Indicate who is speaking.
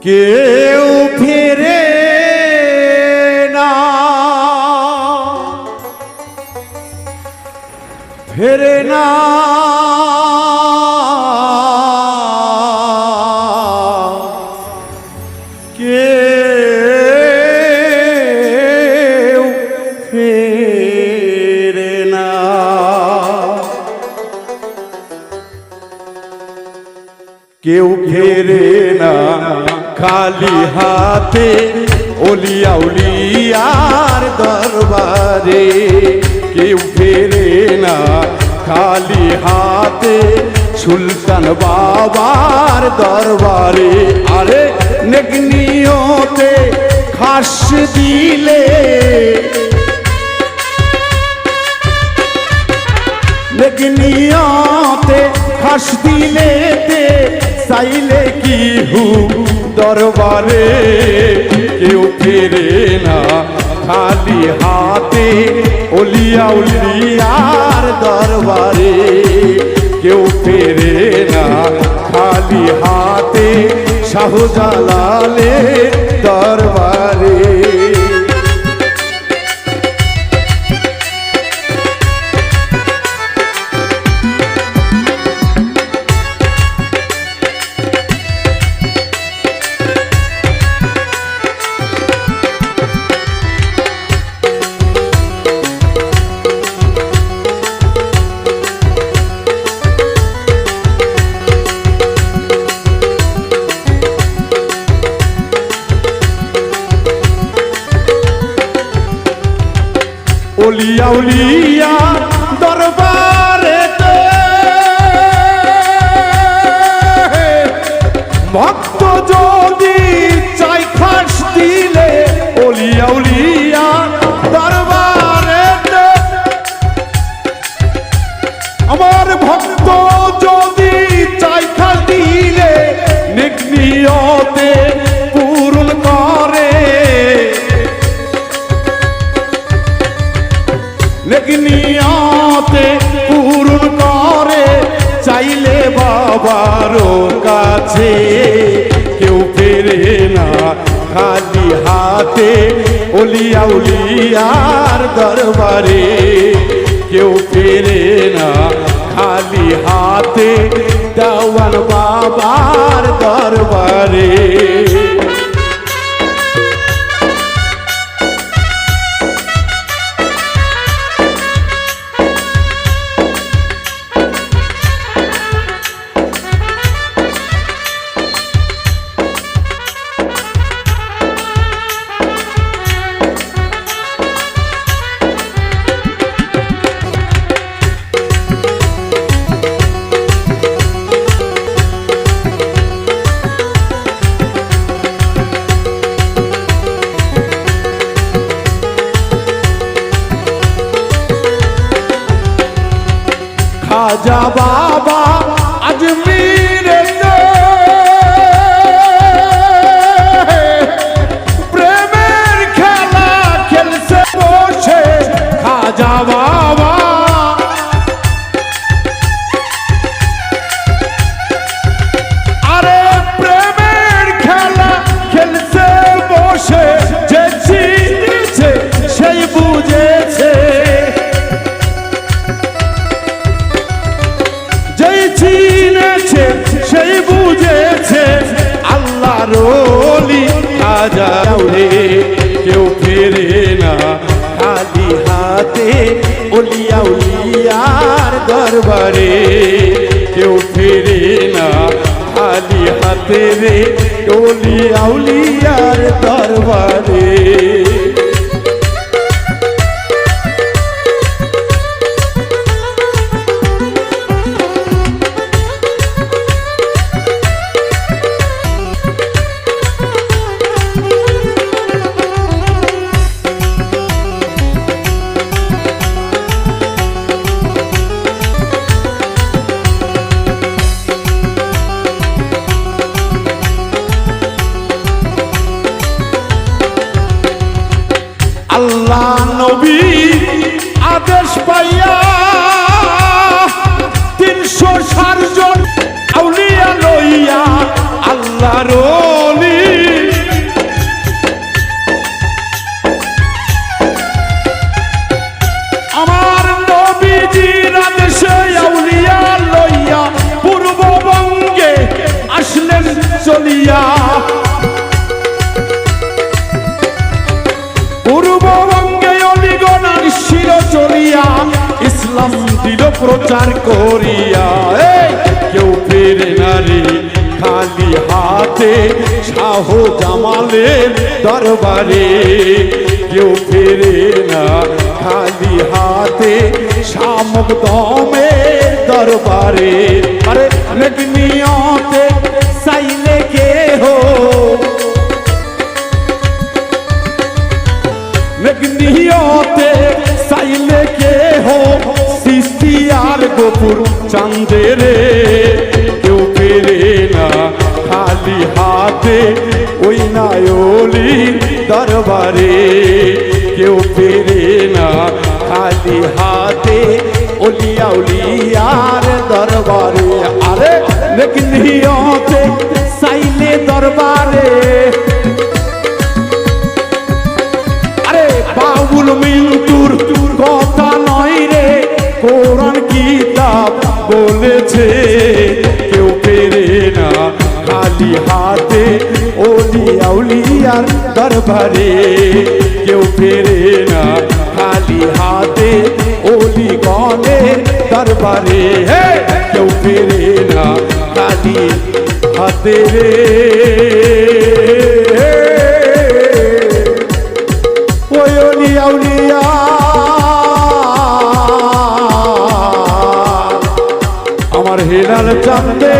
Speaker 1: কেউ ফিরে না, ফেরে না কেউ ফেরে না। কেউ ফেরে না খালি হাতে ওলিয়া উলিয়ার দরবারে। কেউ ফেরে না খালি হাতে সুলতান বাবার দরবারে। আরে নেক নিয়তে খাস দিলে, নেক নিয়তে খাস দিলেতে চাইলে কি হু দরবারে। কেউ ফেরে না খালি হাতে ওলিয়া উলিয়ার দরবারে। কেউ ফেরে না খালি হাতে শাহজালালের দরবারে। ওলিয়া উলিয়া দরবারেতে ভক্ত যদি চাই খাস দিলে, ওলিয়া উলিয়া দরবারেতে আমার ভক্ত যদি চাই খাস দিলে নেক নিয়তে পূরণ করে। নেক নিয়তে পূরণ করে চাইলে বাবারও কাছে। কেউ ফেরে না খালি হাতে ওলিয়া উলিয়ার দরবারে। কেউ ফেরে না খালি হাতে দেওয়ান বাবার দরবারে। খাজা বাবা আজমিরেতে প্রেমের খেলা খেলছে বসে। খাজা বাবা আরে প্রেমের খেলা খেলছে বসে। যে চিনেছে সেই বুঝেছে, চিনেছে সেই বুঝেছে আল্লাহর ওলি খাজা রে। কেউ ফেরে না খালি হাতে ওলিয়া উলিয়ার দরবারে। কেউ ফেরে না খালি হাতে রে ওলিয়া উলিয়ার দরবারে। আল্লাহ নবী আদেশ পাইয়া 360 জন আউলিয়া লইয়া আল্লাহর ওলি প্রচার করিয়া কেউ ফিরে নারী খালি হাতে শাহ জামালের দরবারে কেউ ফিরে না খালি হাতে শামুক দমের দরবারে আরে নিয়তে চাইলে কে হো নিয়তে চাইলে কে হো সিস্তিয়ার গোপুর চাঁদেরে কেউ ফেরে না খালি হাতে ওই নায়লির দরবারে কেউ ফেরে না খালি হাতে ওলিয়া উলিয়ার দরবারে আরে নিয়তে চাইলে দরবারে আরে বাউল মিন্টুর কথা নয় রে কোরআন কিতাব বলেছে কেউ ফেরে না খালি হাতে ওলিয়া উলিয়ার দরবারে কেউ ফেরে না খালি হাতে ওলি গণের দরবারে কেউ ফেরে না খালি হাতে রে ওই ওলিয়া উলিয়া আমার হেলাল চাঁদে